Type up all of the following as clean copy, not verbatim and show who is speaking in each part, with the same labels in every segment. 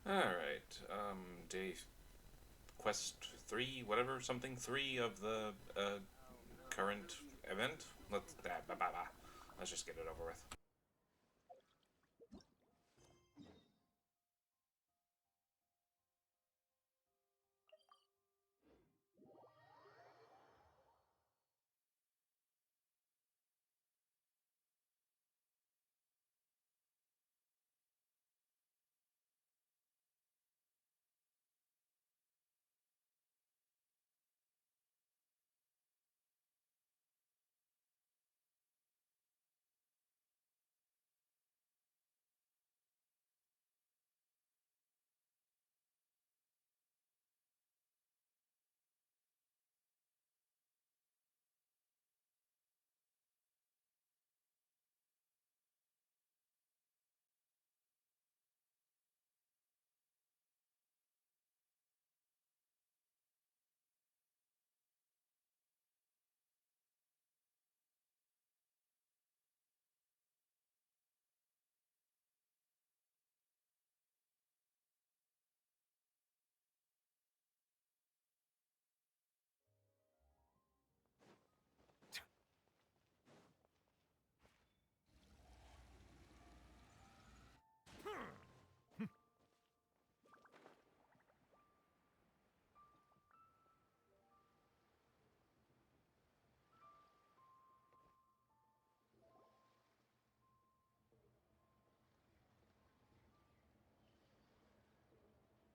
Speaker 1: Alright, day quest 3, whatever, something 3 of the current event. Let's just get it over with.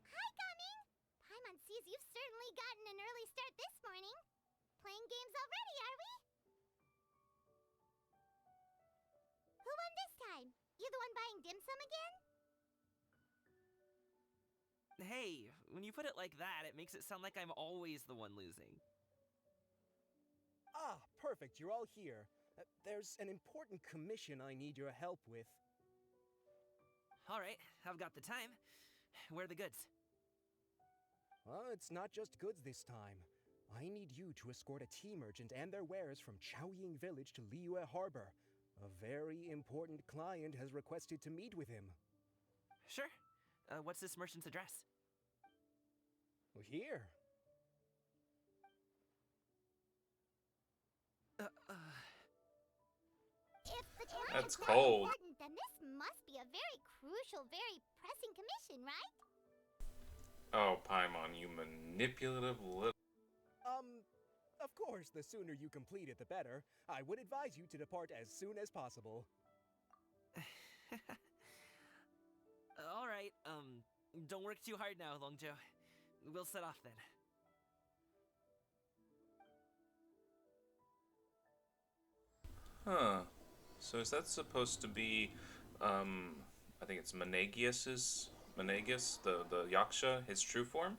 Speaker 2: Hi, Gumming! Paimon sees you've certainly gotten an early start this morning. Playing games already, are we? Who won this time? You the one buying dim sum again?
Speaker 3: Hey, when you put it like that, it makes it sound like I'm always the one losing.
Speaker 4: Ah, perfect, you're all here. There's an important commission I need your help with.
Speaker 3: Alright, I've got the time. Where are the goods?
Speaker 4: Well, it's not just goods this time. I need you to escort a tea merchant and their wares from Chaoying Village to Liyue Harbor. A very important client has requested to meet with him.
Speaker 3: Sure. What's this merchant's address?
Speaker 4: Here.
Speaker 2: If the client's
Speaker 1: That's
Speaker 2: that
Speaker 1: cold.
Speaker 2: important, then this must be a very crucial, very pressing commission, right?
Speaker 1: Oh, Paimon, you manipulative little.
Speaker 4: Of course, the sooner you complete it, the better. I would advise you to depart as soon as possible.
Speaker 3: Alright, don't work too hard now, Longjo. We'll set off then.
Speaker 1: Huh. So is that supposed to be, I think it's Menegius, the Yaksha, his true form?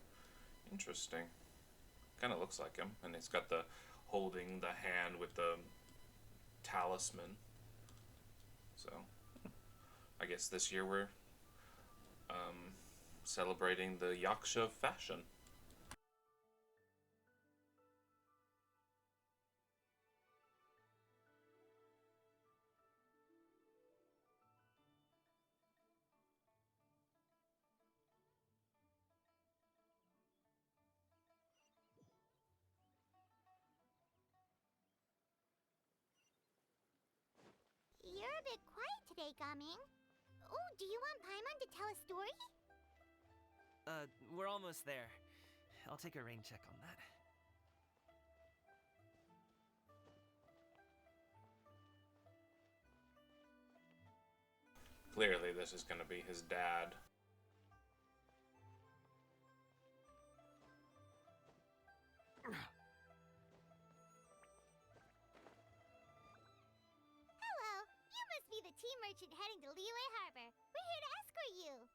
Speaker 1: Interesting. Kind of looks like him, and he's got the holding the hand with the talisman. So, I guess this year we're celebrating the Yaksha fashion.
Speaker 2: You're a bit quiet today, Gumming. Oh, do you want Paimon to tell a story?
Speaker 3: We're almost there. I'll take a rain check on that.
Speaker 1: Clearly, this is going to be his dad.
Speaker 2: Hello, you must be the tea merchant heading to Liyue Harbor. We're here to escort you.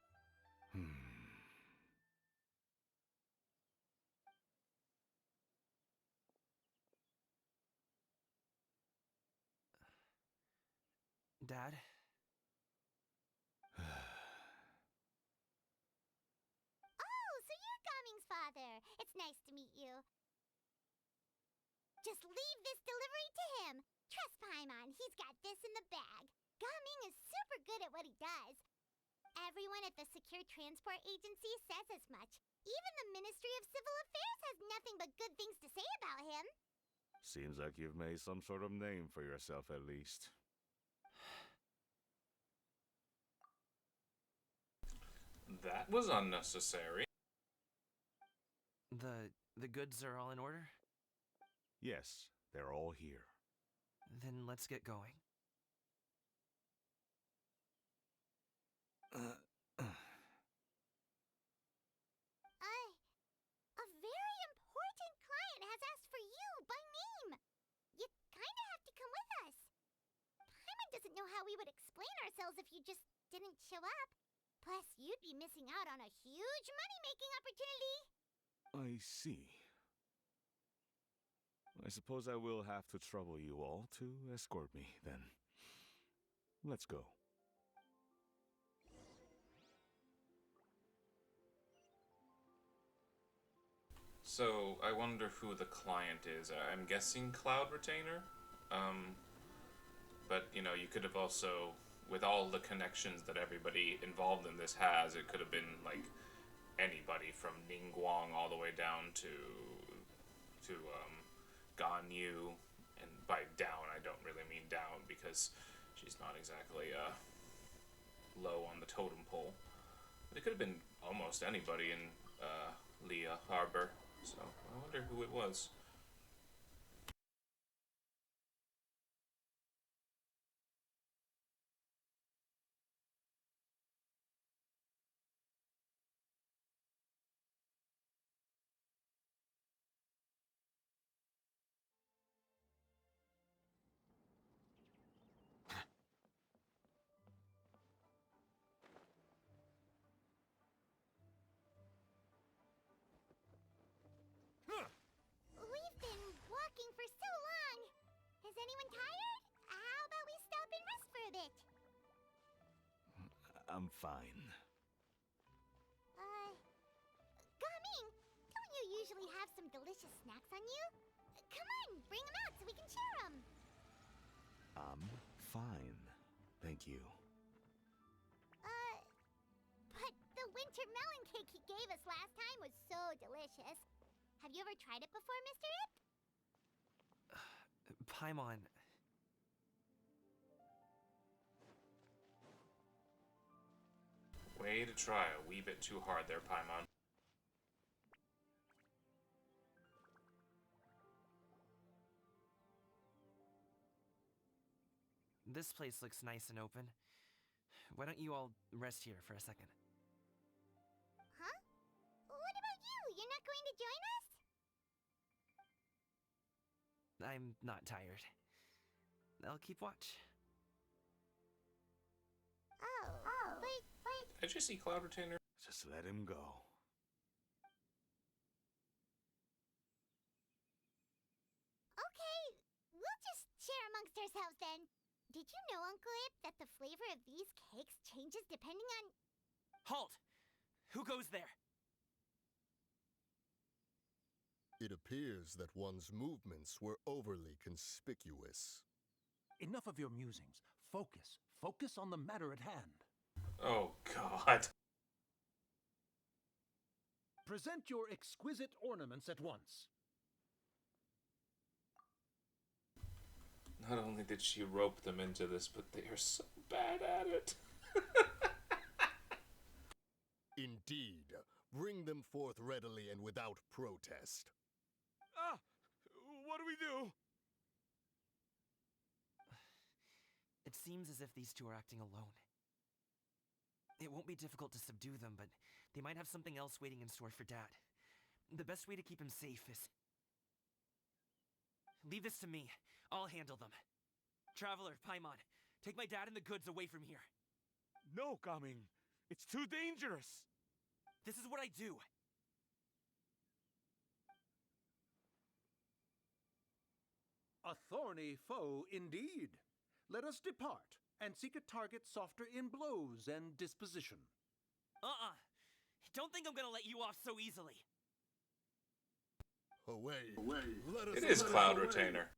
Speaker 3: Dad?
Speaker 2: Oh, so you're Gumming's father. It's nice to meet you. Just leave this delivery to him. Trust Paimon, he's got this in the bag. Gumming is super good at what he does. Everyone at the Secure Transport Agency says as much. Even the Ministry of Civil Affairs has nothing but good things to say about him.
Speaker 5: Seems like you've made some sort of name for yourself at least.
Speaker 1: That was unnecessary.
Speaker 3: The goods are all in order?
Speaker 5: Yes, they're all here.
Speaker 3: Then let's get going.
Speaker 2: A very important client has asked for you by name. You kinda have to come with us. Paimon doesn't know how we would explain ourselves if you just didn't show up. Plus, you'd be missing out on a huge money-making opportunity.
Speaker 5: I see. I suppose I will have to trouble you all to escort me, then. Let's go.
Speaker 1: So, I wonder who the client is. I'm guessing Cloud Retainer? But, you know, you could have also, with all the connections that everybody involved in this has, it could have been, like, anybody from Ningguang all the way down to Ganyu. And by down, I don't really mean down, because she's not exactly, low on the totem pole. But it could have been almost anybody in, Leah Harbor. So, I wonder who it was.
Speaker 2: We've been walking for so long. Is anyone tired? How about we stop and rest for a bit?
Speaker 5: I'm fine.
Speaker 2: Gaming, don't you usually have some delicious snacks on you? Come on, bring them out so we can share them.
Speaker 5: I'm fine. Thank you.
Speaker 2: But the winter melon cake he gave us last time was so delicious. Have you ever tried it before, Mr. Ip?
Speaker 3: Paimon.
Speaker 1: Way to try a wee bit too hard there, Paimon.
Speaker 3: This place looks nice and open. Why don't you all rest here for a second?
Speaker 2: Huh? What about you? You're not going to join us?
Speaker 3: I'm not tired. I'll keep watch.
Speaker 2: But...
Speaker 1: Did you see Cloud Retainer?
Speaker 5: Just let him go.
Speaker 2: Okay, we'll just share amongst ourselves then. Did you know, Uncle Ip, that the flavor of these cakes changes depending on...
Speaker 3: Halt! Who goes there?
Speaker 6: It appears that one's movements were overly conspicuous.
Speaker 7: Enough of your musings. Focus. Focus on the matter at hand.
Speaker 1: Oh, God.
Speaker 7: Present your exquisite ornaments at once.
Speaker 1: Not only did she rope them into this, but they are so bad at it.
Speaker 6: Indeed, bring them forth readily and without protest.
Speaker 5: Ah! What do we do?
Speaker 3: It seems as if these two are acting alone. It won't be difficult to subdue them, but they might have something else waiting in store for Dad. The best way to keep him safe is... Leave this to me. I'll handle them. Traveler, Paimon, take my dad and the goods away from here.
Speaker 5: No, Gaming. It's too dangerous.
Speaker 3: This is what I do.
Speaker 7: A thorny foe indeed. Let us depart and seek a target softer in blows and disposition.
Speaker 3: Don't think I'm gonna let you off so easily.
Speaker 6: Away. Let us
Speaker 1: It is
Speaker 6: away.
Speaker 1: Cloud Retainer.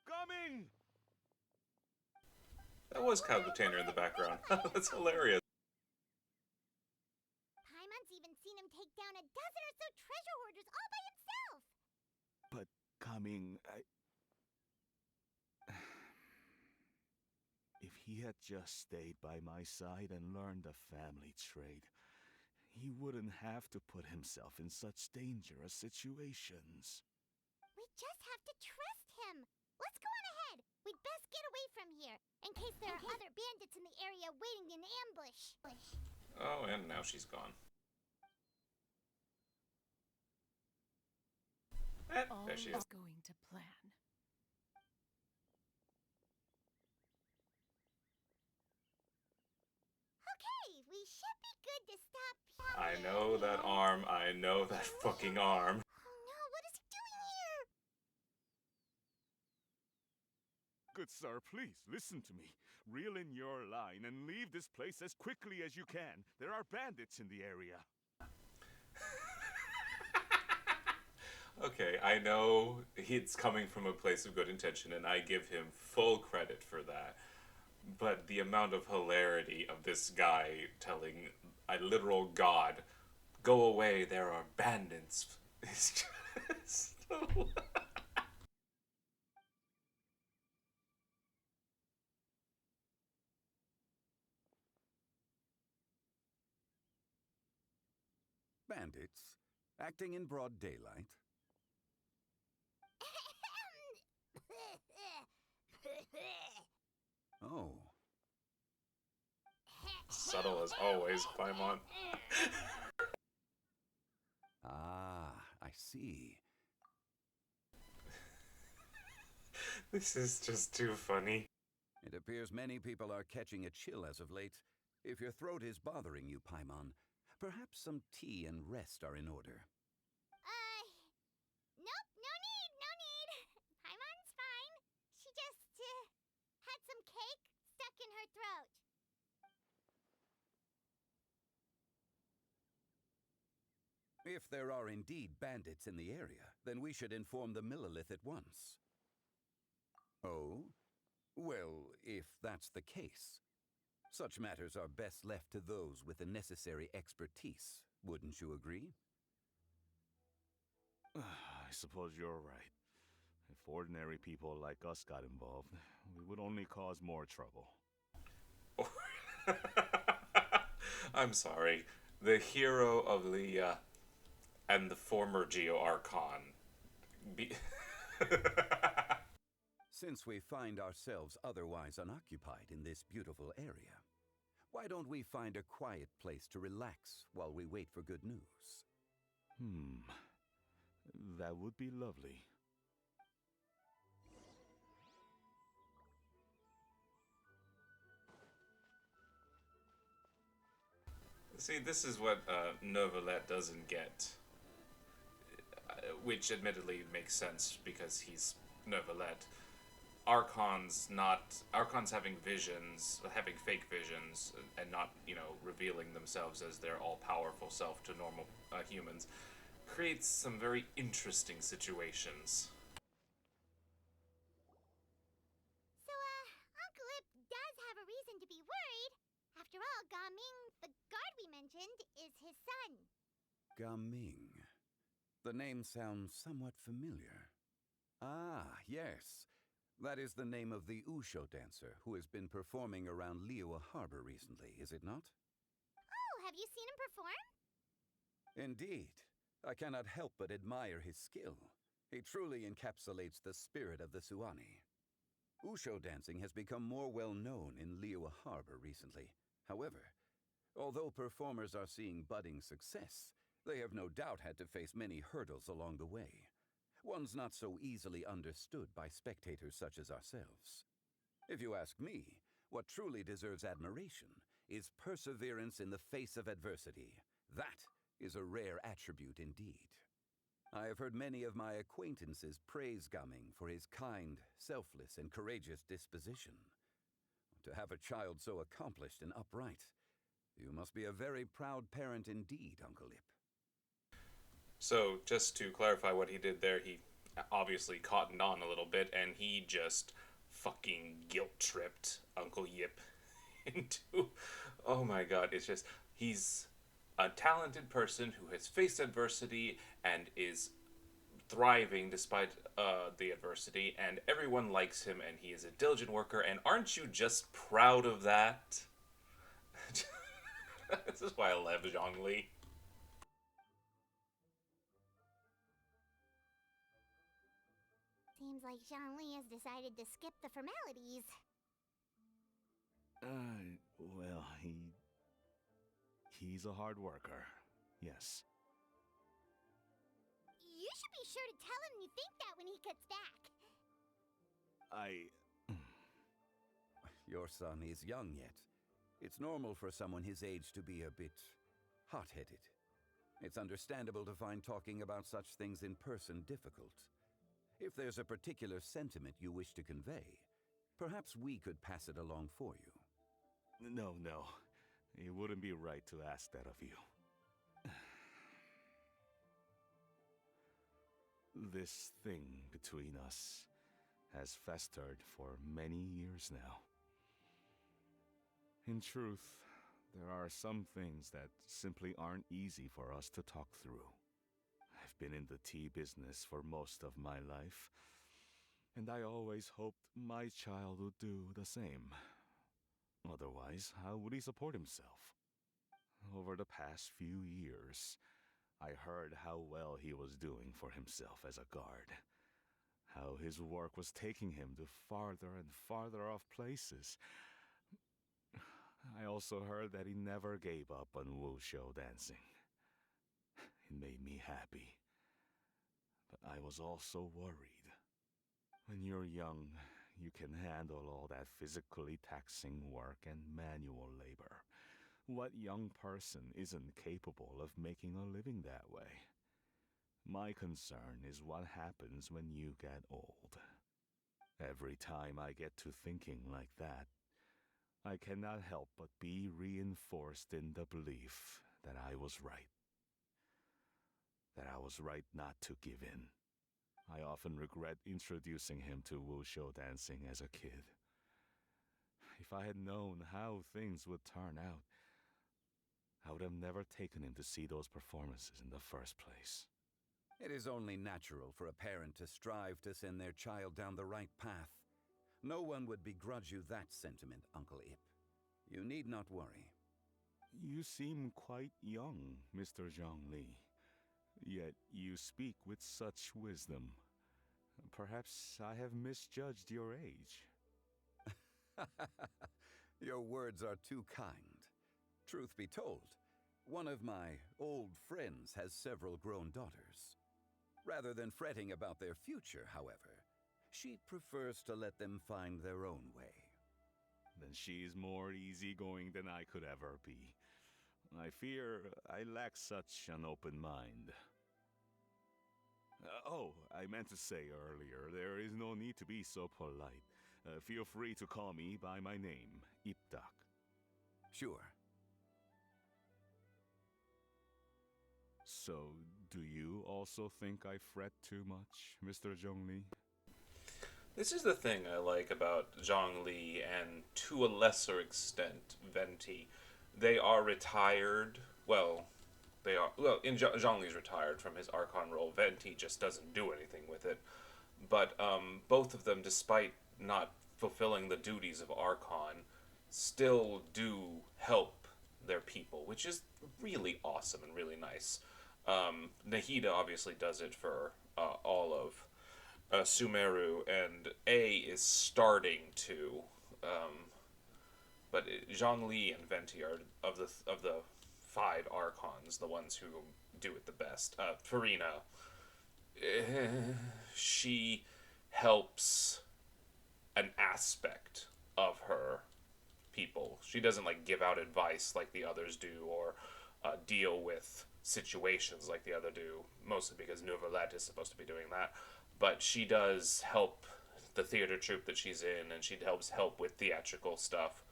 Speaker 5: Gaming!
Speaker 1: That was Cloud Retainer in the background. That's hilarious.
Speaker 2: Paimon's even seen him take down a dozen or so treasure hoarders all by himself!
Speaker 5: But coming, if he had just stayed by my side and learned the family trade, he wouldn't have to put himself in such dangerous situations.
Speaker 2: We just have to trust him! Let's go on ahead! We'd best get away from here, in case there are other bandits in the area waiting in ambush.
Speaker 1: Oh, and now she's gone.
Speaker 8: All
Speaker 1: There she is.
Speaker 8: is going to plan.
Speaker 2: Okay, we should be good to stop.
Speaker 1: I know that arm. I know that fucking arm.
Speaker 2: Oh no, what is he doing here?
Speaker 5: Good sir, please listen to me. Reel in your line and leave this place as quickly as you can. There are bandits in the area.
Speaker 1: Okay, I know he's coming from a place of good intention, and I give him full credit for that. But the amount of hilarity of this guy telling a literal god, "Go away, there are bandits," is just so...
Speaker 9: Bandits? Acting in broad daylight? Oh.
Speaker 1: Subtle as always, Paimon.
Speaker 9: Ah, I see.
Speaker 1: This is just too funny.
Speaker 9: It appears many people are catching a chill as of late. If your throat is bothering you, Paimon, perhaps some tea and rest are in order.
Speaker 2: Nope, no need, no need. Paimon's fine. She just, had some cake stuck in her throat.
Speaker 9: If there are indeed bandits in the area, then we should inform the Millelith at once. Oh? Well, if that's the case, such matters are best left to those with the necessary expertise, wouldn't you agree?
Speaker 5: I suppose you're right. If ordinary people like us got involved, we would only cause more trouble.
Speaker 1: I'm sorry. The hero of Leah and the former Geo Archon.
Speaker 9: Since we find ourselves otherwise unoccupied in this beautiful area, why don't we find a quiet place to relax while we wait for good news?
Speaker 5: That would be lovely.
Speaker 1: See, this is what Novelet doesn't get. Which admittedly makes sense because he's Novelet. Archons having visions, having fake visions, and not, revealing themselves as their all-powerful self to normal humans, creates some very interesting situations.
Speaker 2: So, Uncle Ip does have a reason to be worried. After all, Gaming, the guard we mentioned, is his son.
Speaker 9: Gaming. The name sounds somewhat familiar. Ah, yes. That is the name of the Usho dancer who has been performing around Liyue Harbor recently, is it not?
Speaker 2: Oh, have you seen him perform?
Speaker 9: Indeed. I cannot help but admire his skill. He truly encapsulates the spirit of the Suani. Usho dancing has become more well known in Liyue Harbor recently. However, although performers are seeing budding success, they have no doubt had to face many hurdles along the way. One's not so easily understood by spectators such as ourselves. If you ask me, what truly deserves admiration is perseverance in the face of adversity. That is a rare attribute indeed. I have heard many of my acquaintances praise Gaming for his kind, selfless, and courageous disposition. To have a child so accomplished and upright, you must be a very proud parent indeed, Uncle Ip.
Speaker 1: So, just to clarify what he did there, he obviously cottoned on a little bit, and he just fucking guilt-tripped Uncle Yip into... Oh my god, it's just... He's a talented person who has faced adversity and is thriving despite the adversity, and everyone likes him, and he is a diligent worker. And aren't you just proud of that? This is why I love Zhongli.
Speaker 2: Seems like Zhongli has decided to skip the formalities.
Speaker 5: Well, he's a hard worker. Yes.
Speaker 2: You should be sure to tell him you think that when he gets back.
Speaker 9: Your son is young yet. It's normal for someone his age to be a bit hot-headed. It's understandable to find talking about such things in person difficult. If there's a particular sentiment you wish to convey, perhaps we could pass it along for you.
Speaker 5: No. It wouldn't be right to ask that of you. This thing between us has festered for many years now. In truth, there are some things that simply aren't easy for us to talk through. I've been in the tea business for most of my life, and I always hoped my child would do the same. Otherwise, how would he support himself? Over the past few years, I heard how well he was doing for himself as a guard. How his work was taking him to farther and farther off places. I also heard that he never gave up on wushou dancing. It made me happy. But I was also worried. When you're young, you can handle all that physically taxing work and manual labor. What young person isn't capable of making a living that way? My concern is what happens when you get old. Every time I get to thinking like that, I cannot help but be reinforced in the belief that I was right. That I was right not to give in. I often regret introducing him to wushou dancing as a kid. If I had known how things would turn out, I would have never taken him to see those performances in the first place.
Speaker 9: It is only natural for a parent to strive to send their child down the right path. No one would begrudge you that sentiment, Uncle Ip. You need not worry.
Speaker 5: You seem quite young, Mr. Zhongli. Yet you speak with such wisdom. Perhaps I have misjudged your age.
Speaker 9: Your words are too kind. Truth be told, one of my old friends has several grown daughters. Rather than fretting about their future, however, she prefers to let them find their own way.
Speaker 5: Then she is more easygoing than I could ever be. I fear I lack such an open mind. I meant to say earlier, there is no need to be so polite. Feel free to call me by my name, Ipdak.
Speaker 9: Sure.
Speaker 5: So, do you also think I fret too much, Mr. Zhongli?
Speaker 1: This is the thing I like about Zhongli and, to a lesser extent, Venti. They are retired. Zhongli's retired from his Archon role. Venti just doesn't do anything with it. But both of them, despite not fulfilling the duties of Archon, still do help their people, which is really awesome and really nice. Nahida obviously does it for all of Sumeru, and A is starting to, but Zhongli and Venti are of the 5 Archons, the ones who do it the best. Farina, she helps an aspect of her people. She doesn't give out advice like the others do, or deal with situations like the other do, mostly because Nouvelette is supposed to be doing that. But she does help the theater troupe that she's in, and she help with theatrical stuff.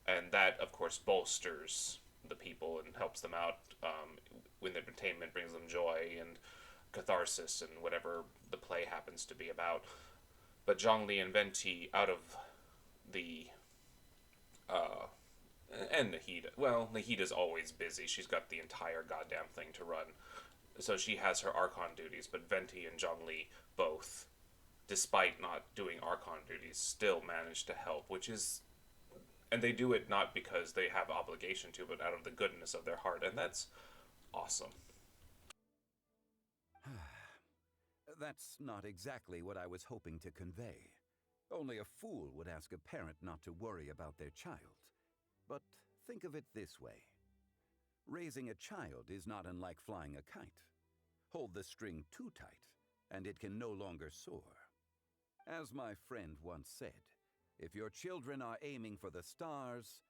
Speaker 1: And that, of course, bolsters the people and helps them out when the entertainment brings them joy and catharsis and whatever the play happens to be about. But Zhongli and Venti, out of the And Nahida. Well, Nahida's always busy. She's got the entire goddamn thing to run. So she has her Archon duties, but Venti and Zhongli both, despite not doing Archon duties, still manage to help, which is. And they do it not because they have obligation to, but out of the goodness of their heart, and that's awesome.
Speaker 9: That's not exactly what I was hoping to convey. Only a fool would ask a parent not to worry about their child. But think of it this way. Raising a child is not unlike flying a kite. Hold the string too tight, and it can no longer soar. As my friend once said, if your children are aiming for the stars,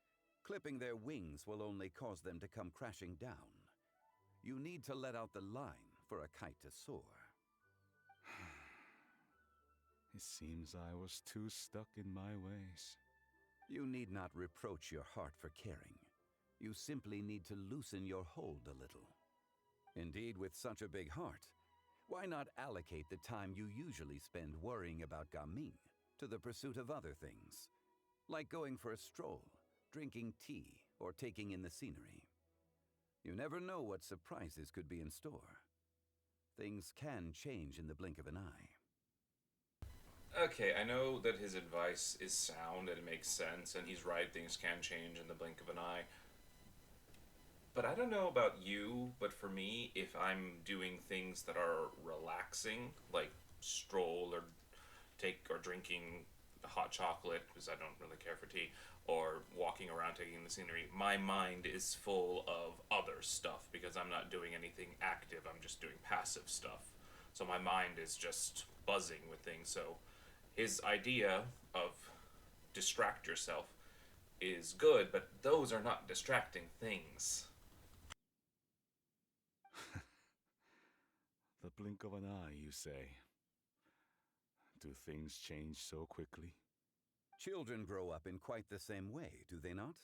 Speaker 9: clipping their wings will only cause them to come crashing down. You need to let out the line for a kite to soar.
Speaker 5: It seems I was too stuck in my ways.
Speaker 9: You need not reproach your heart for caring. You simply need to loosen your hold a little. Indeed, with such a big heart, why not allocate the time you usually spend worrying about Gaming to the pursuit of other things, like going for a stroll, drinking tea, or taking in the scenery? You never know what surprises could be in store. Things can change in the blink of an eye.
Speaker 1: Okay, I know that his advice is sound and it makes sense, and he's right, things can change in the blink of an eye. But I don't know about you, but for me, if I'm doing things that are relaxing, like stroll or drinking hot chocolate, because I don't really care for tea, or walking around taking the scenery, my mind is full of other stuff because I'm not doing anything active, I'm just doing passive stuff. So my mind is just buzzing with things. So his idea of distract yourself is good, but those are not distracting things.
Speaker 5: The blink of an eye, you say? Do things change so quickly?
Speaker 9: Children grow up in quite the same way, do they not?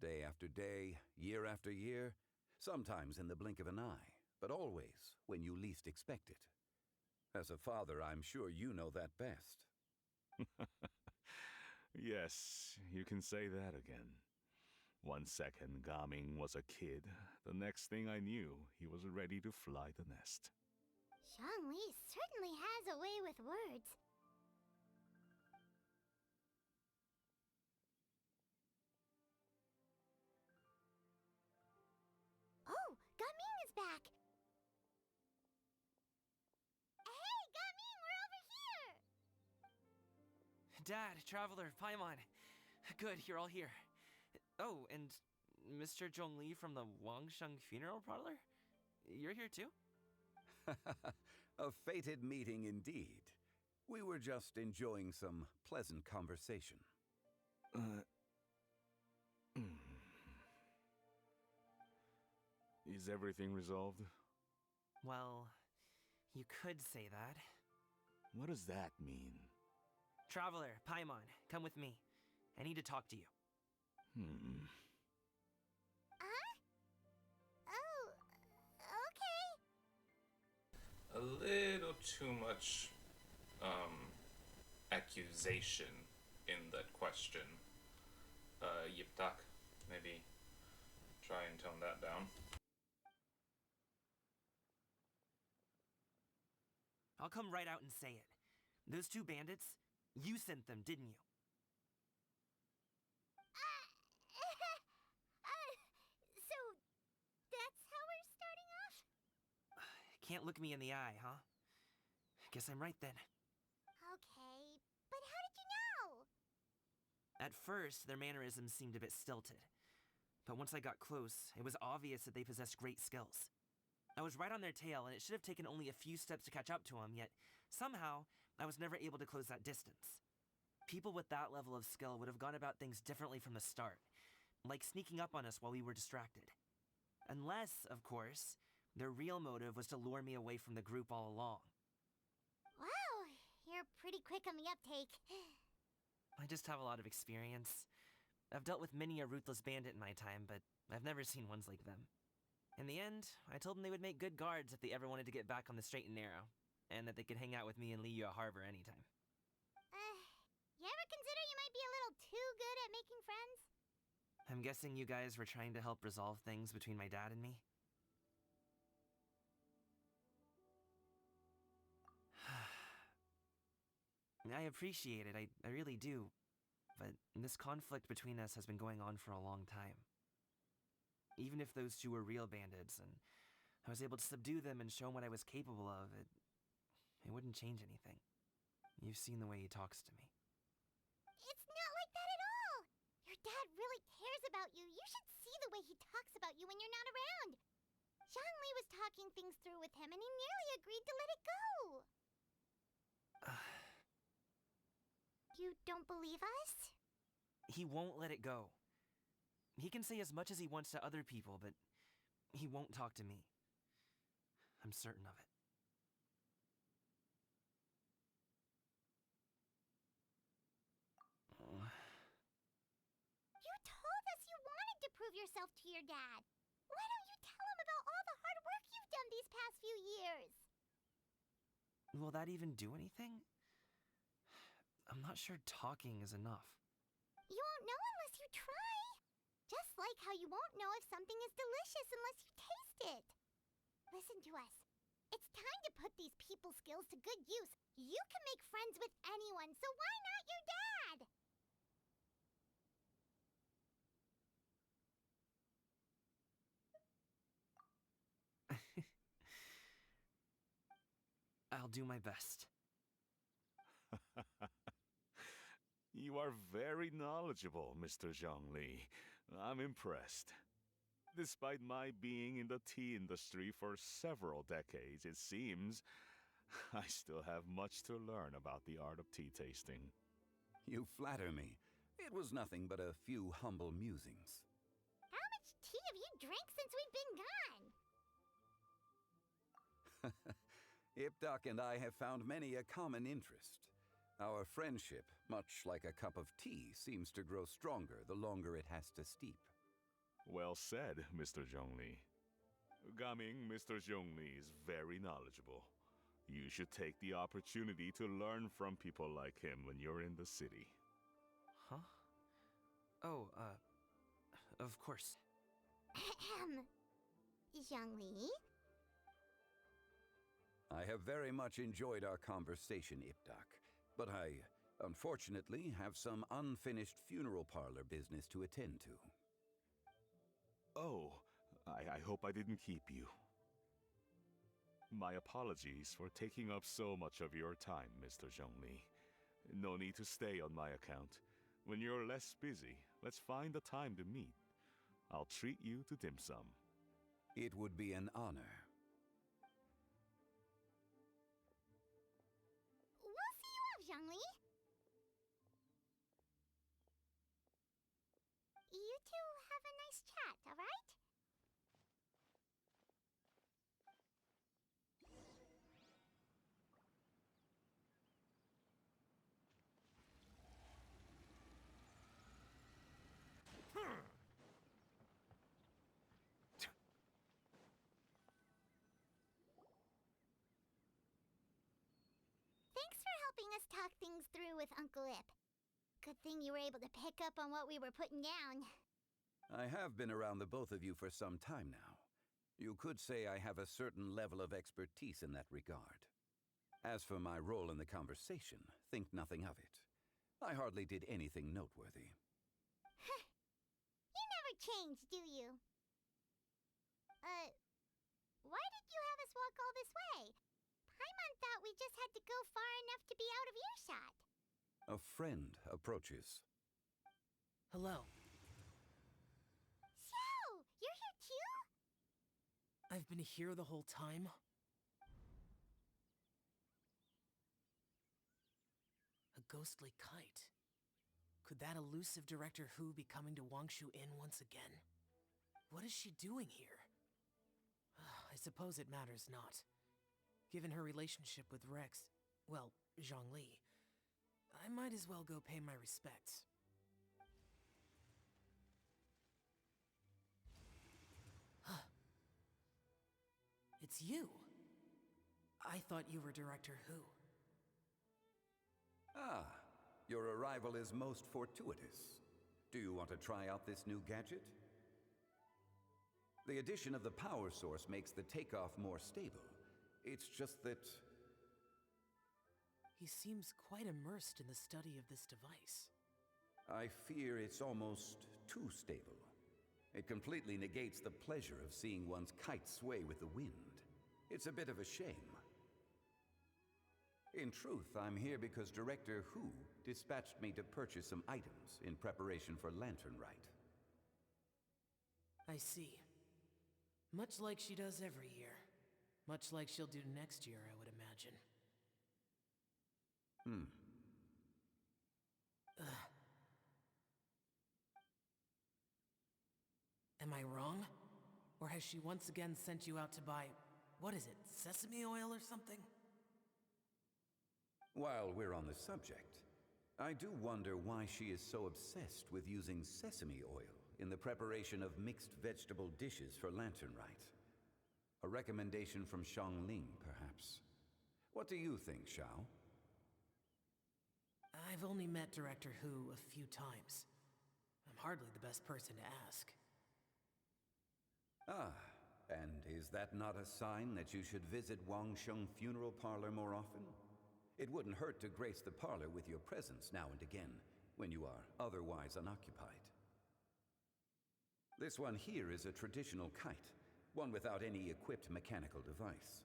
Speaker 9: Day after day, year after year, sometimes in the blink of an eye, but always when you least expect it. As a father, I'm sure you know that best.
Speaker 5: Yes, you can say that again. 1 second, Gaming was a kid. The next thing I knew, he was ready to fly the nest.
Speaker 2: Zhongli certainly has a way with words. Oh, Gaming is back! Hey, Gaming, we're over here!
Speaker 3: Dad, Traveler, Paimon. Good, you're all here. Oh, and Mr. Zhongli from the Wangsheng Funeral Parlor? You're here too?
Speaker 9: A fated meeting indeed. We were just enjoying some pleasant conversation.
Speaker 5: Is everything resolved?
Speaker 3: Well, you could say that.
Speaker 5: What does that mean?
Speaker 3: Traveler, Paimon, come with me. I need to talk to you.
Speaker 2: Oh, okay.
Speaker 1: A little too much accusation in that question. Yiptak, maybe try and tone that down.
Speaker 3: I'll come right out and say it. Those two bandits, you sent them, didn't you?
Speaker 2: So, that's how we're starting off?
Speaker 3: Can't look me in the eye, huh? Guess I'm right then.
Speaker 2: Okay, but how did you know?
Speaker 3: At first, their mannerisms seemed a bit stilted. But once I got close, it was obvious that they possessed great skills. I was right on their tail, and it should have taken only a few steps to catch up to them, yet somehow, I was never able to close that distance. People with that level of skill would have gone about things differently from the start, like sneaking up on us while we were distracted. Unless, of course, their real motive was to lure me away from the group all along.
Speaker 2: Wow, you're pretty quick on the uptake.
Speaker 3: I just have a lot of experience. I've dealt with many a ruthless bandit in my time, but I've never seen ones like them. In the end, I told them they would make good guards if they ever wanted to get back on the straight and narrow, and that they could hang out with me in Liyue Harbor anytime.
Speaker 2: You ever consider you might be a little too good at making friends?
Speaker 3: I'm guessing you guys were trying to help resolve things between my dad and me? I appreciate it, I really do. But this conflict between us has been going on for a long time. Even if those two were real bandits, and I was able to subdue them and show 'em what I was capable of, it wouldn't change anything. You've seen the way he talks to me.
Speaker 2: It's not like that at all! Your dad really cares about you. You should see the way he talks about you when you're not around. Zhongli was talking things through with him, and he nearly agreed to let it go. You don't believe us?
Speaker 3: He won't let it go. He can say as much as he wants to other people, but he won't talk to me. I'm certain of it.
Speaker 2: You told us you wanted to prove yourself to your dad. Why don't you tell him about all the hard work you've done these past few years?
Speaker 3: Will that even do anything? I'm not sure talking is enough.
Speaker 2: You won't know unless you try. Just like how you won't know if something is delicious unless you taste it. Listen to us. It's time to put these people skills to good use. You can make friends with anyone, so why not your dad?
Speaker 3: I'll do my best.
Speaker 5: You are very knowledgeable, Mr. Zhongli. I'm impressed. Despite my being in the tea industry for several decades, it seems I still have much to learn about the art of tea tasting.
Speaker 9: You flatter me. It was nothing but a few humble musings.
Speaker 2: How much tea have you drank since we've been gone?
Speaker 9: Ipdak and I have found many a common interest. Our friendship, much like a cup of tea, seems to grow stronger the longer it has to steep.
Speaker 5: Well said, Mr. Zhongli. Gaming, Mr. Zhongli is very knowledgeable. You should take the opportunity to learn from people like him when you're in the city.
Speaker 3: Huh? Oh, of course.
Speaker 2: Ahem. Zhongli?
Speaker 9: I have very much enjoyed our conversation, Ipdak, but I, unfortunately, have some unfinished funeral parlor business to attend to.
Speaker 5: Oh, I hope I didn't keep you. My apologies for taking up so much of your time, Mr. Zhongli. No need to stay on my account. When you're less busy, let's find a time to meet. I'll treat you to dim sum.
Speaker 9: It would be an honor.
Speaker 2: We'll see you off, Zhongli. You two have a nice chat, alright? Thanks for helping us talk things through with Uncle Ip. Good thing you were able to pick up on what we were putting down.
Speaker 9: I have been around the both of you for some time now. You could say I have a certain level of expertise in that regard. As for my role in the conversation, think nothing of it. I hardly did anything noteworthy.
Speaker 2: You never change, do you? Why did you have us walk all this way? Paimon thought we just had to go far enough to be out of earshot.
Speaker 9: A friend approaches.
Speaker 3: Hello.
Speaker 2: So, you're here too?
Speaker 10: I've been here the whole time? A ghostly kite. Could that elusive Director Hu be coming to Wangshu Inn once again? What is she doing here? I suppose it matters not. Given her relationship with Rex, well, Zhongli, I might as well go pay my respects. It's you. I thought you were Director Hu.
Speaker 9: Ah, your arrival is most fortuitous. Do you want to try out this new gadget? The addition of the power source makes the takeoff more stable. It's just that...
Speaker 10: He seems quite immersed in the study of this device.
Speaker 9: I fear it's almost too stable. It completely negates the pleasure of seeing one's kite sway with the wind. It's a bit of a shame. In truth, I'm here because Director Hu dispatched me to purchase some items in preparation for Lantern Rite.
Speaker 10: I see. Much like she does every year. Much like she'll do next year, I would imagine. Am I wrong? Or has she once again sent you out to buy, what is it, sesame oil or something?
Speaker 9: While we're on the subject, I do wonder why she is so obsessed with using sesame oil in the preparation of mixed vegetable dishes for Lantern Rite. A recommendation from Xiangling, perhaps. What do you think, Xiao?
Speaker 10: I've only met Director Hu a few times. I'm hardly the best person to ask.
Speaker 9: Ah, and is that not a sign that you should visit Wangsheng Funeral Parlor more often? It wouldn't hurt to grace the parlor with your presence now and again, when you are otherwise unoccupied. This one here is a traditional kite, one without any equipped mechanical device.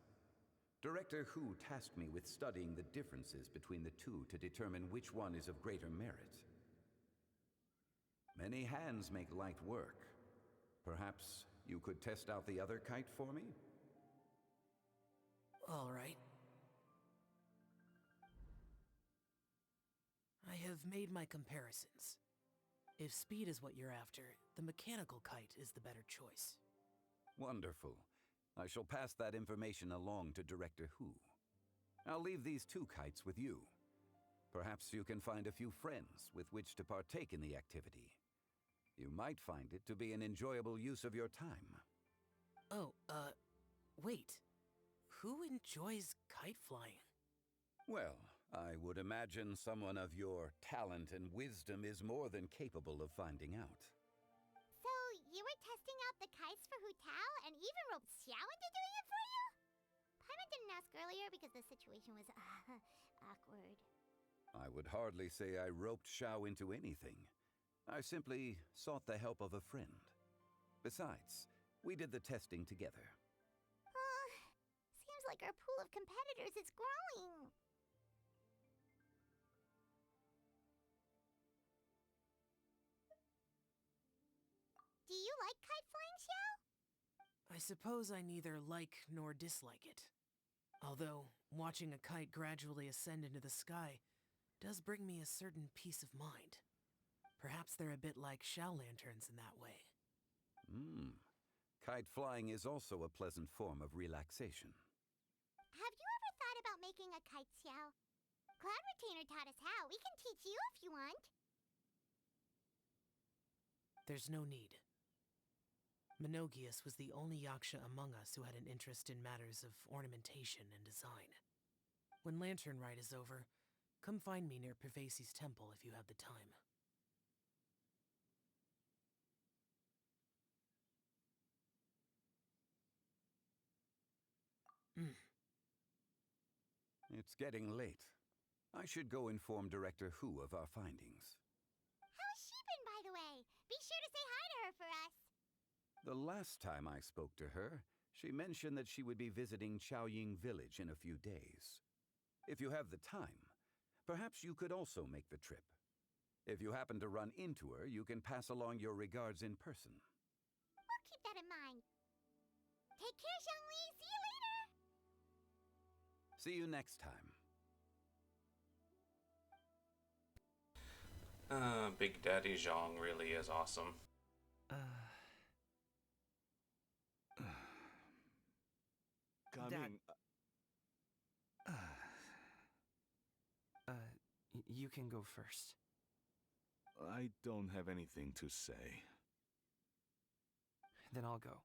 Speaker 9: Director Hu tasked me with studying the differences between the two to determine which one is of greater merit. Many hands make light work. Perhaps you could test out the other kite for me?
Speaker 10: All right. I have made my comparisons. If speed is what you're after, the mechanical kite is the better choice.
Speaker 9: Wonderful. I shall pass that information along to Director Hu. I'll leave these two kites with you. Perhaps you can find a few friends with which to partake in the activity. You might find it to be an enjoyable use of your time.
Speaker 10: Oh, wait. Who enjoys kite flying?
Speaker 9: Well, I would imagine someone of your talent and wisdom is more than capable of finding out.
Speaker 2: So, you were testing out the kites for Hu Tao and even roped Xiao into doing it for you? Paimon didn't ask earlier because the situation was, awkward.
Speaker 9: I would hardly say I roped Xiao into anything. I simply sought the help of a friend. Besides, we did the testing together.
Speaker 2: Seems like our pool of competitors is growing. Do you like kite flying, Xiao?
Speaker 10: I suppose I neither like nor dislike it. Although, watching a kite gradually ascend into the sky does bring me a certain peace of mind. Perhaps they're a bit like Xiao lanterns in that way.
Speaker 9: Kite flying is also a pleasant form of relaxation.
Speaker 2: Have you ever thought about making a kite, Xiao? Cloud Retainer taught us how. We can teach you if you want.
Speaker 10: There's no need. Menogius was the only Yaksha among us who had an interest in matters of ornamentation and design. When Lantern Rite is over, come find me near Pervasi's temple if you have the time.
Speaker 9: It's getting late. I should go inform Director Hu of our findings.
Speaker 2: How's she been, by the way? Be sure to say hi to her for us.
Speaker 9: The last time I spoke to her, she mentioned that she would be visiting Chaoying Village in a few days. If you have the time, perhaps you could also make the trip. If you happen to run into her, you can pass along your regards in person.
Speaker 2: We'll keep that in mind. Take care, Xiangli. See you later.
Speaker 9: See you next time.
Speaker 1: Big Daddy Zhong really is awesome.
Speaker 5: Coming.
Speaker 3: You can go first.
Speaker 5: I don't have anything to say.
Speaker 3: Then I'll go.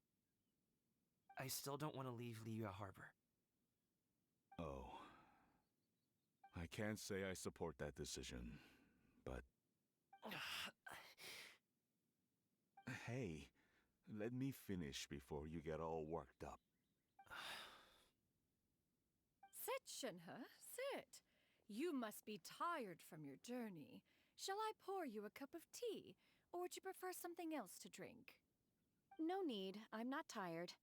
Speaker 3: I still don't want to leave Liyue Harbor.
Speaker 5: Oh. I can't say I support that decision, but... Hey, let me finish before you get all worked up.
Speaker 8: Sit, Shenhe, sit. You must be tired from your journey. Shall I pour you a cup of tea, or would you prefer something else to drink?
Speaker 11: No need. I'm not tired.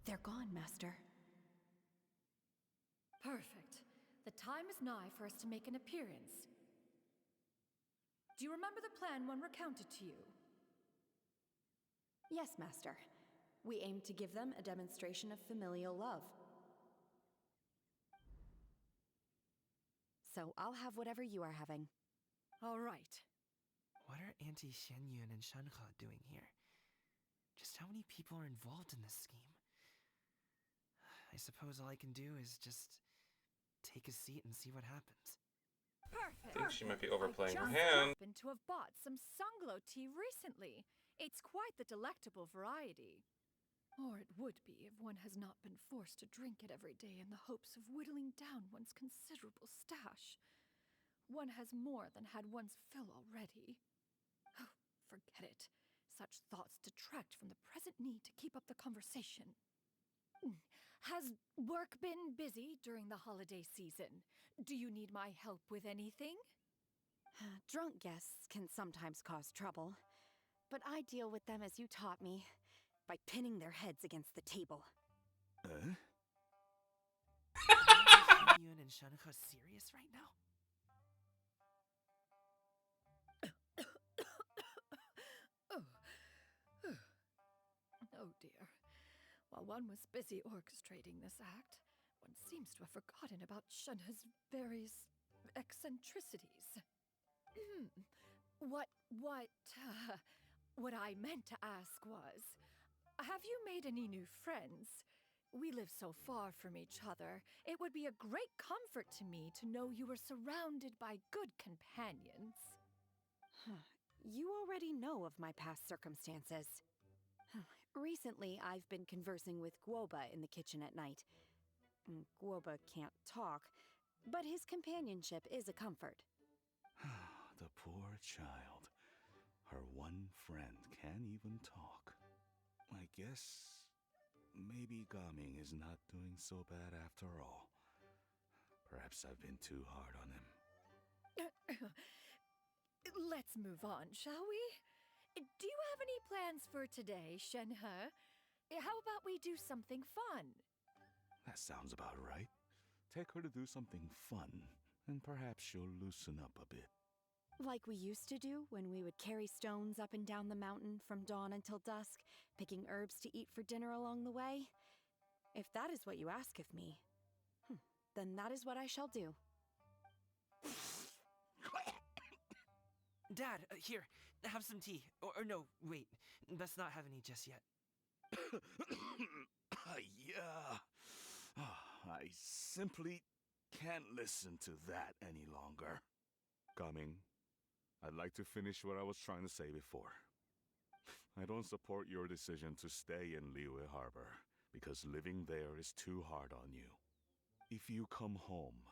Speaker 11: They're gone, Master.
Speaker 8: Perfect. The time is nigh for us to make an appearance. Do you remember the plan when recounted to you?
Speaker 11: Yes, Master. We aim to give them a demonstration of familial love. So I'll have whatever you are having.
Speaker 8: All right.
Speaker 3: What are Auntie Xianyun and Shenhe doing here? Just how many people are involved in this scheme? I suppose all I can do is just take a seat and see what happens.
Speaker 8: Perfect.
Speaker 1: I think she might be overplaying her
Speaker 8: I
Speaker 1: hand.
Speaker 8: just happened to have bought some Sunglow tea recently. It's quite the delectable variety. Or it would be if one has not been forced to drink it every day in the hopes of whittling down one's considerable stash. One has more than had one's fill already. Oh, forget it. Such thoughts detract from the present need to keep up the conversation. Has work been busy during the holiday season? Do you need my help with anything?
Speaker 11: Drunk guests can sometimes cause trouble, but I deal with them as you taught me, by pinning their heads against the table.
Speaker 3: Are Auntie Xianyun and Shenhe serious right now?
Speaker 8: Oh dear. While one was busy orchestrating this act, one seems to have forgotten about Shenhe's various eccentricities. What I meant to ask was, have you made any new friends? We live so far from each other, it would be a great comfort to me to know you were surrounded by good companions.
Speaker 11: You already know of my past circumstances. Recently, I've been conversing with Guoba in the kitchen at night. Guoba can't talk, but his companionship is a comfort.
Speaker 5: The poor child. Her one friend can't even talk. I guess maybe Gaming is not doing so bad after all. Perhaps I've been too hard on him.
Speaker 8: Let's move on, shall we? Do you have any plans for today, Shenhe? How about we do something fun?
Speaker 5: That sounds about right. Take her to do something fun, and perhaps she'll loosen up a bit.
Speaker 11: Like we used to do when we would carry stones up and down the mountain from dawn until dusk, picking herbs to eat for dinner along the way? If that is what you ask of me, then that is what I shall do.
Speaker 3: Dad, here, have some tea. Or no, wait, best not have any just yet.
Speaker 5: Yeah. I simply can't listen to that any longer. Coming. I'd like to finish what I was trying to say before. I don't support your decision to stay in Liyue Harbor, because living there is too hard on you. If you come home,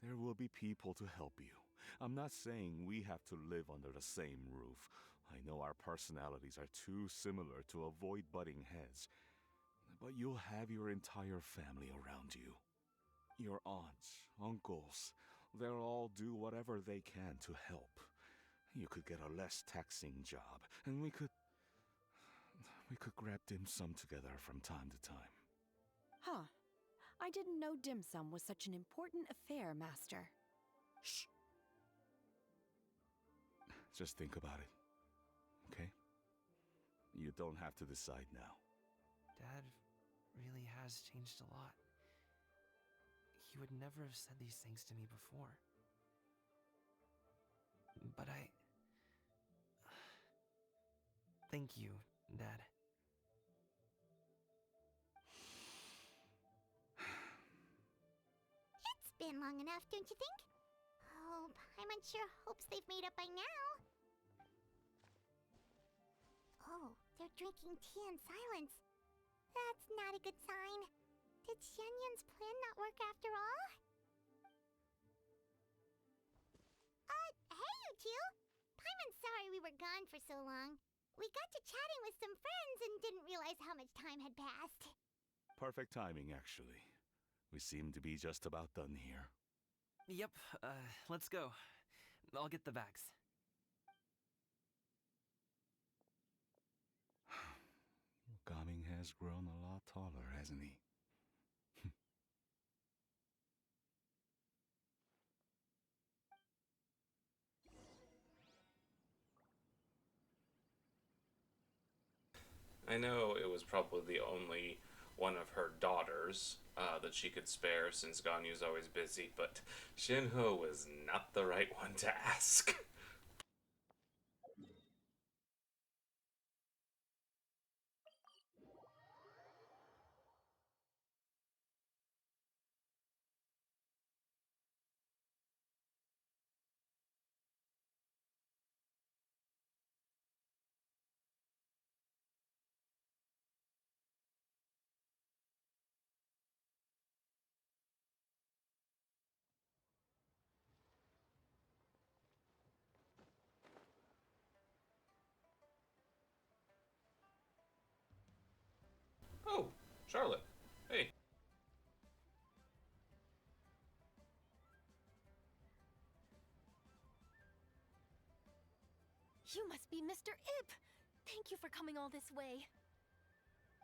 Speaker 5: there will be people to help you. I'm not saying we have to live under the same roof. I know our personalities are too similar to avoid butting heads. But you'll have your entire family around you. Your aunts, uncles, they'll all do whatever they can to help. You could get a less taxing job, and we could grab dim sum together from time to time.
Speaker 11: Huh. I didn't know dim sum was such an important affair, Master.
Speaker 5: Shh. Just think about it, okay? You don't have to decide now.
Speaker 3: Dad really has changed a lot. He would never have said these things to me before. But thank you, Dad.
Speaker 2: It's been long enough, don't you think? Oh, Paimon sure hopes they've made up by now. Oh, they're drinking tea in silence. That's not a good sign. Did Xianyun's plan not work after all? Hey, you two! Everyone's sorry we were gone for so long. We got to chatting with some friends and didn't realize how much time had passed.
Speaker 5: Perfect timing, actually. We seem to be just about done here.
Speaker 3: Yep, let's go. I'll get the bags.
Speaker 5: Gaming has grown a lot taller, hasn't he?
Speaker 1: I know it was probably the only one of her daughters that she could spare since Ganyu's always busy, but Shinho was not the right one to ask. Oh, Charlotte. Hey.
Speaker 12: You must be Mr. Ip! Thank you for coming all this way.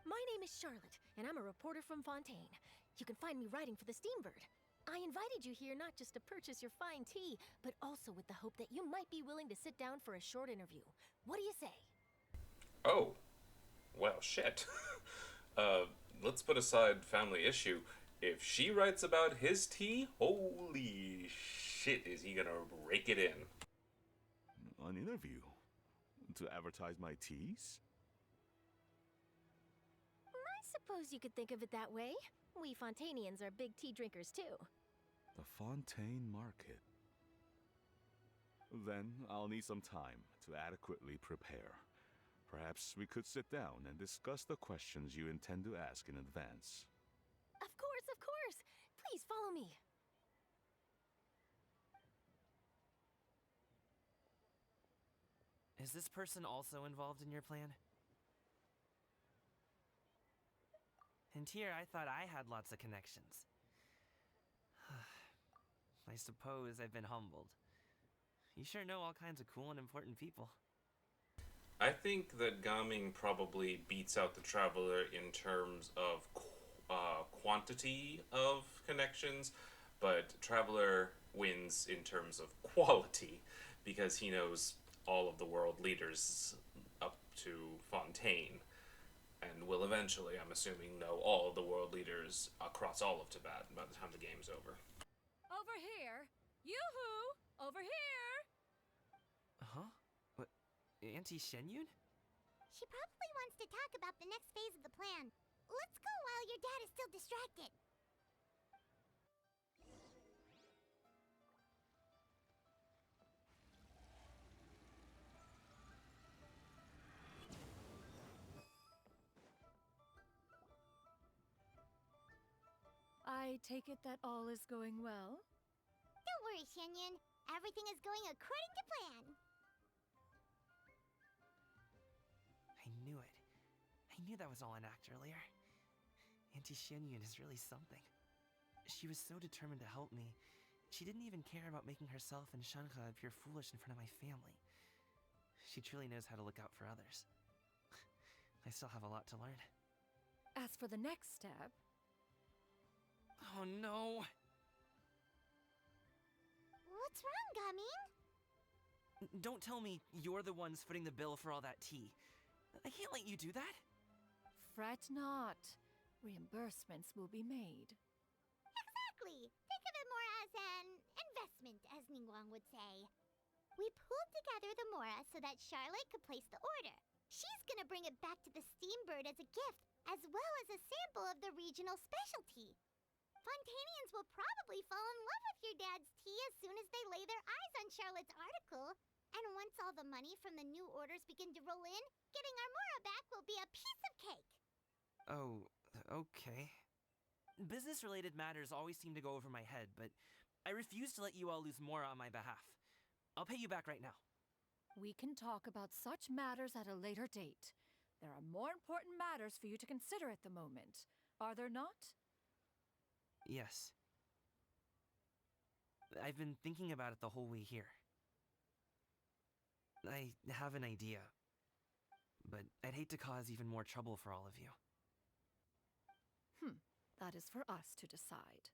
Speaker 12: My name is Charlotte, and I'm a reporter from Fontaine. You can find me writing for the Steambird. I invited you here not just to purchase your fine tea, but also with the hope that you might be willing to sit down for a short interview. What do you say?
Speaker 1: Oh. Well, shit. Let's put aside family issue. If she writes about his tea, holy shit, is he gonna rake it in.
Speaker 5: An interview? To advertise my teas?
Speaker 12: I suppose you could think of it that way. We Fontainians are big tea drinkers too.
Speaker 5: The Fontaine Market. Then I'll need some time to adequately prepare. Perhaps we could sit down and discuss the questions you intend to ask in advance.
Speaker 12: Of course, of course! Please follow me.
Speaker 3: Is this person also involved in your plan? And here I thought I had lots of connections. I suppose I've been humbled. You sure know all kinds of cool and important people.
Speaker 1: I think that Gaming probably beats out the Traveler in terms of quantity of connections, but Traveler wins in terms of quality because he knows all of the world leaders up to Fontaine, and will eventually, I'm assuming, know all of the world leaders across all of Tibet by the time the game's over.
Speaker 8: Over here! Yoo-hoo! Over here!
Speaker 3: Huh? What? Auntie Shenyun?
Speaker 2: She probably wants to talk about the next phase of the plan. Let's go while your dad is still distracted.
Speaker 8: I take it that all is going well?
Speaker 2: Don't worry, Shenyun. Everything is going according to plan.
Speaker 3: I knew it. I knew that was all an act earlier. Auntie Shenyun is really something. She was so determined to help me. She didn't even care about making herself and Shanhe appear foolish in front of my family. She truly knows how to look out for others. I still have a lot to learn.
Speaker 8: As for the next step...
Speaker 3: Oh no!
Speaker 2: What's wrong, Gaming?
Speaker 3: Don't tell me you're the ones footing the bill for all that tea. I can't let you do that.
Speaker 8: Fret not. Reimbursements will be made.
Speaker 2: Exactly. Think of it more as an investment, as Ningguang would say. We pooled together the Mora so that Charlotte could place the order. She's gonna bring it back to the Steambird as a gift, as well as a sample of the regional specialty. Fontainians will probably fall in love with your dad's tea as soon as they lay their eyes on Charlotte's article. And once all the money from the new orders begin to roll in, getting our Mora back will be a piece of cake.
Speaker 3: Oh, okay. Business-related matters always seem to go over my head, but I refuse to let you all lose more on my behalf. I'll pay you back right now.
Speaker 8: We can talk about such matters at a later date. There are more important matters for you to consider at the moment, are there not?
Speaker 3: Yes. I've been thinking about it the whole way here. I have an idea, but I'd hate to cause even more trouble for all of you.
Speaker 8: That is for us to decide.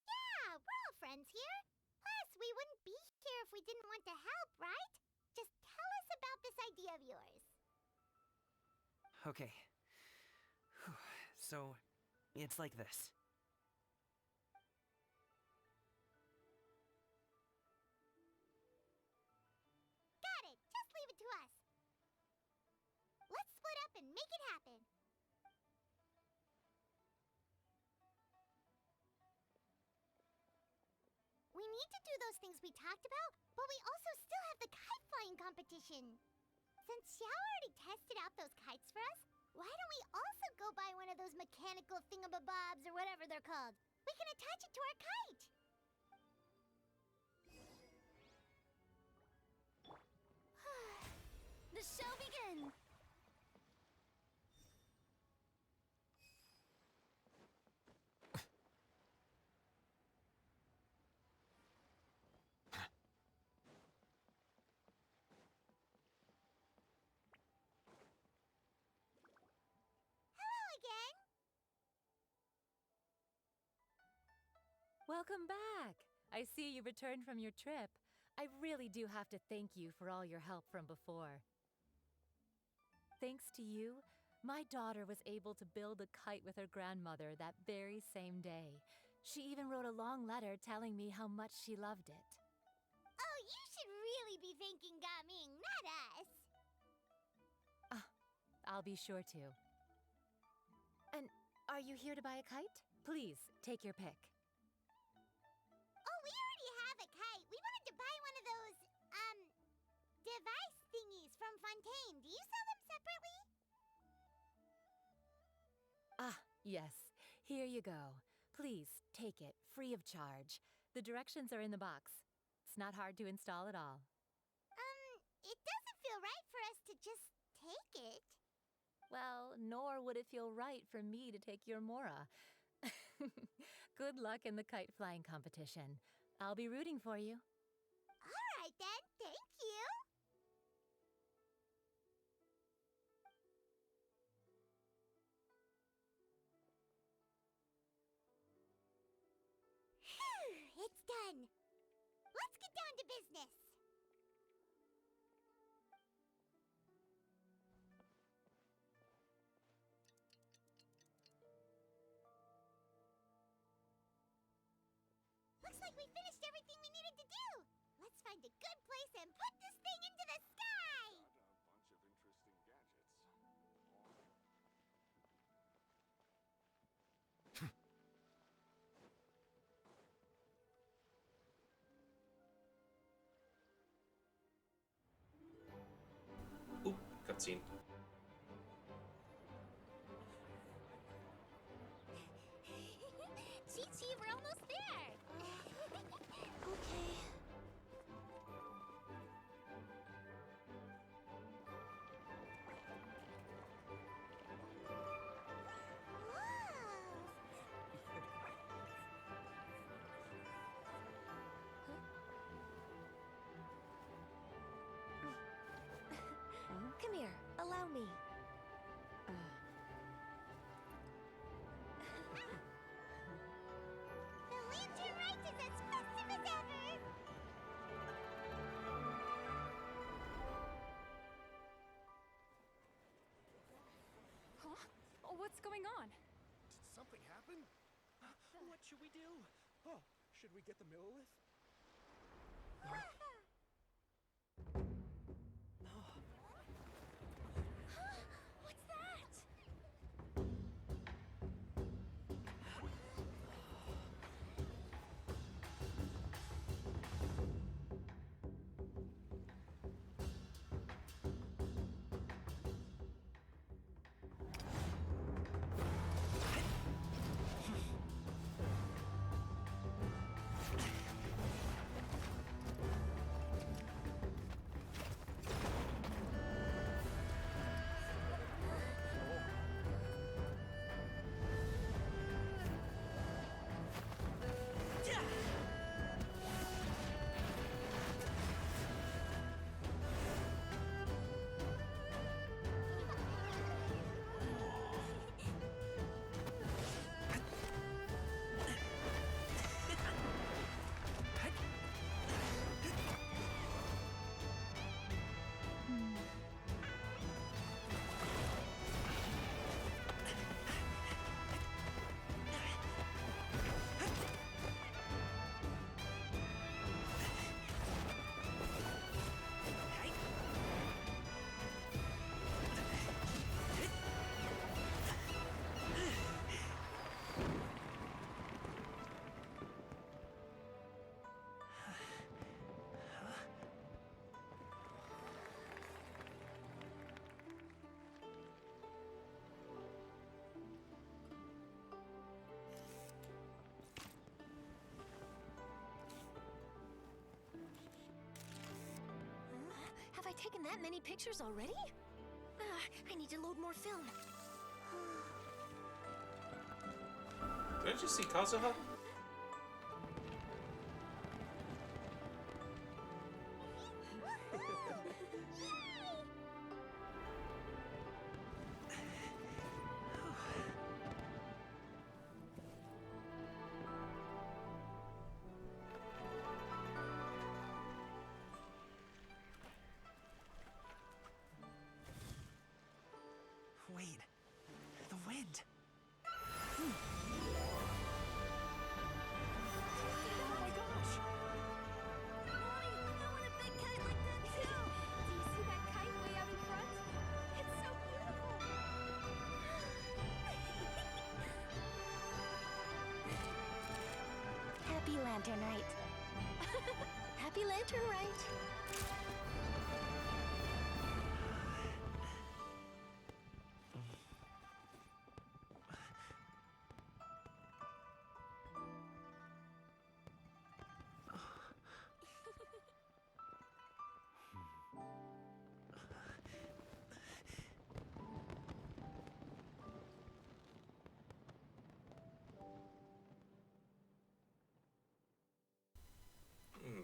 Speaker 2: Yeah, we're all friends here. Plus, we wouldn't be here if we didn't want to help, right? Just tell us about this idea of yours.
Speaker 3: Okay. So, it's like this.
Speaker 2: Got it. Just leave it to us. Let's split up and make it happen. We need to do those things we talked about, but we also still have the kite flying competition. Since Xiao already tested out those kites for us, why don't we also go buy one of those mechanical thingamabobs or whatever they're called? We can attach it to our kite.
Speaker 12: The show begins!
Speaker 2: Hello again.
Speaker 13: Welcome back! I see you returned from your trip. I really do have to thank you for all your help from before. Thanks to you, my daughter was able to build a kite with her grandmother that very same day. She even wrote a long letter telling me how much she loved it.
Speaker 2: Oh, you should really be thanking Gaming, not us.
Speaker 13: I'll be sure to. And are you here to buy a kite? Please, take your pick.
Speaker 2: Oh, we already have a kite. We wanted to buy one of those, device thingies from Fontaine. Do you sell them separately?
Speaker 13: Ah, yes. Here you go. Please, take it, free of charge. The directions are in the box. It's not hard to install at all.
Speaker 2: It doesn't feel right for us to just take it.
Speaker 13: Well, nor would it feel right for me to take your Mora. Good luck in the kite flying competition. I'll be rooting for you.
Speaker 2: All right then, thank you. Phew, it's done. Let's get down to business. Looks like we finished everything we needed to do. Let's find a good place and put this thing into the sky.
Speaker 5: Got a bunch of interesting gadgets.
Speaker 1: Oop, cutscene.
Speaker 12: Chi-Chi, we're almost there!
Speaker 2: Okay. Whoa!
Speaker 12: Come here, allow me.
Speaker 2: The lantern rite is as festive as ever!
Speaker 8: Huh? Oh, what's going on?
Speaker 4: Did something happen? What should we do? Oh, should we get the Millilith?
Speaker 12: What's that? taken that many pictures already? I need to load more film.
Speaker 1: Did I just see Kazuha?
Speaker 3: Wait, the wind.
Speaker 2: Oh my gosh! Mommy, I want a big kite like that too! Do you see that kite way out in front? It's so beautiful!
Speaker 12: Happy Lantern Rite. Happy Lantern Rite.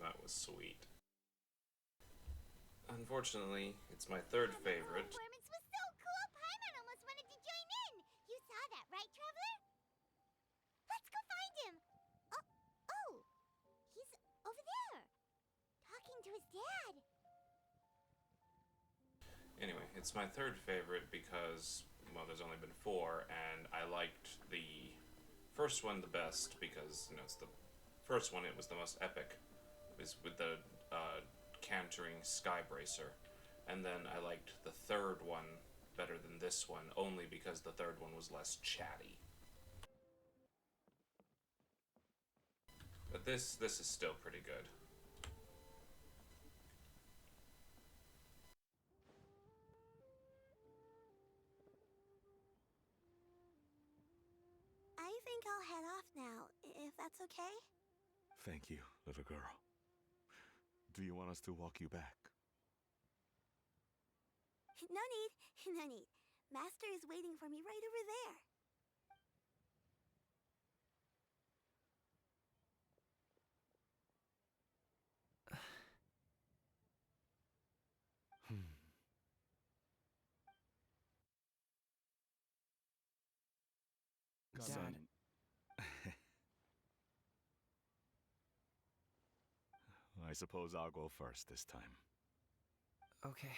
Speaker 1: That was sweet. Unfortunately, it's my third favorite.
Speaker 2: The performance was so cool, Paimon almost wanted to join in! You saw that, right, Traveler? Let's go find him! Oh! He's over there! Talking to his dad!
Speaker 1: Anyway, it's my third favorite because, well, there's only been 4, and I liked the first one the best because, you know, it's the first one, it was the most epic. It was with the cantering Skybracer. And then I liked the third one better than this one, only because the third one was less chatty. But this is still pretty good.
Speaker 2: I think I'll head off now, if that's okay?
Speaker 5: Thank you, little girl. Do you want us to walk you back?
Speaker 2: No need, no need. Master is waiting for me right over there.
Speaker 3: Dad.
Speaker 5: Son. I suppose I'll go first this time.
Speaker 3: Okay.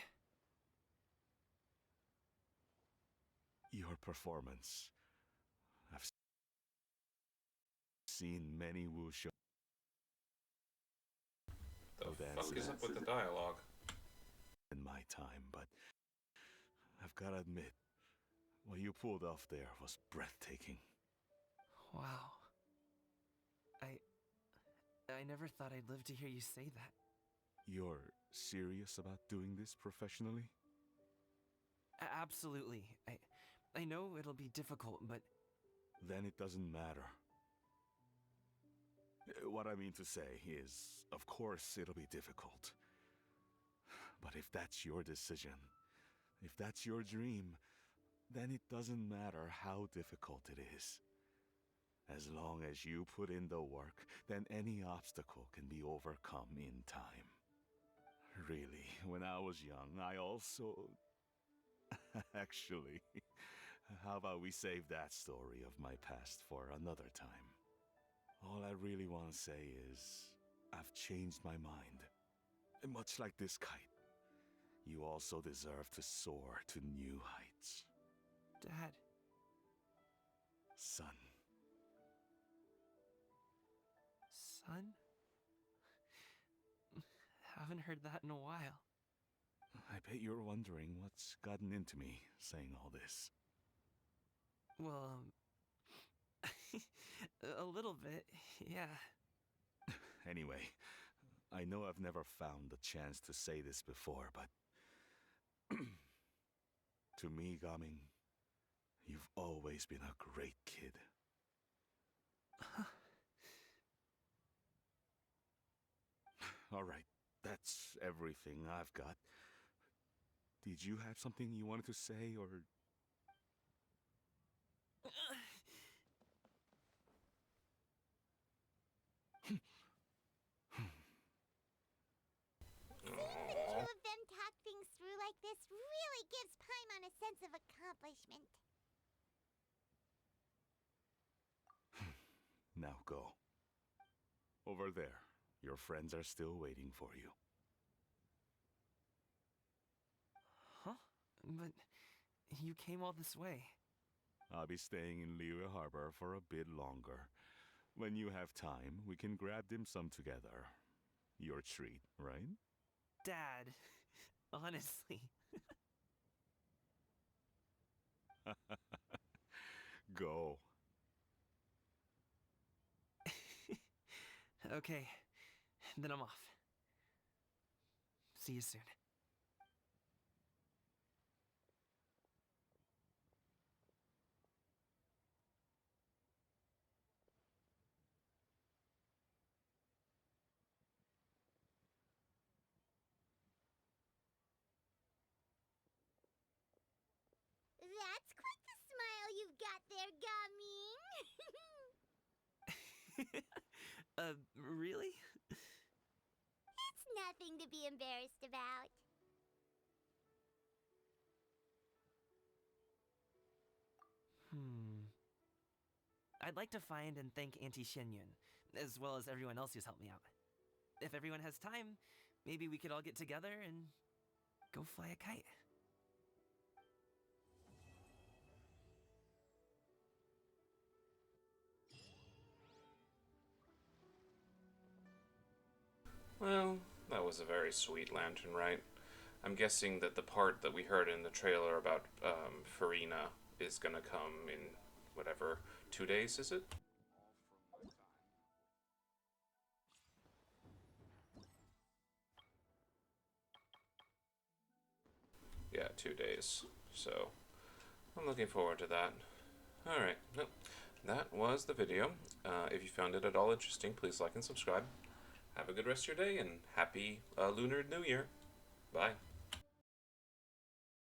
Speaker 5: Your performance. I've seen many wuxia
Speaker 1: The fuck
Speaker 5: dances
Speaker 1: is up with the dialogue?
Speaker 5: in my time, but I've gotta admit, what you pulled off there was breathtaking.
Speaker 3: Wow. I never thought I'd live to hear you say that.
Speaker 5: You're serious about doing this professionally?
Speaker 3: Absolutely. I know it'll be difficult, but...
Speaker 5: Then it doesn't matter. What I mean to say is, of course it'll be difficult. But if that's your decision, if that's your dream, then it doesn't matter how difficult it is. As long as you put in the work, then any obstacle can be overcome in time. Really, when I was young, I also... Actually, how about we save that story of my past for another time? All I really want to say is, I've changed my mind. Much like this kite, you also deserve to soar to new heights.
Speaker 3: Dad.
Speaker 5: Son.
Speaker 3: Son? Haven't heard that in a while.
Speaker 5: I bet you're wondering what's gotten into me saying all this.
Speaker 3: Well, a little bit, yeah.
Speaker 5: Anyway, I know I've never found the chance to say this before, but... to me, Gaming, you've always been a great kid. Alright, that's everything I've got. Did you have something you wanted to say, or...
Speaker 2: Seeing the two of them talk things through like this really gives Paimon a sense of accomplishment.
Speaker 5: Now go. Over there. Your friends are still waiting for you.
Speaker 3: Huh? But you came all this way.
Speaker 5: I'll be staying in Liyue Harbor for a bit longer. When you have time, we can grab dim sum together. Your treat, right?
Speaker 3: Dad, honestly.
Speaker 5: Go.
Speaker 3: Okay, then I'm off. See you soon.
Speaker 2: That's quite the smile you've got there, Gaming.
Speaker 3: Really?
Speaker 2: It's nothing to be embarrassed about.
Speaker 3: I'd like to find and thank Auntie Xinyun, as well as everyone else who's helped me out. If everyone has time, maybe we could all get together and go fly a kite.
Speaker 1: Well, that was a very sweet lantern, right? I'm guessing that the part that we heard in the trailer about Farina is gonna come in, whatever, 2 days, is it? Yeah, 2 days. So, I'm looking forward to that. Alright, well, that was the video. If you found it at all interesting, please like and subscribe. Have a good rest of your day, and happy Lunar New Year. Bye.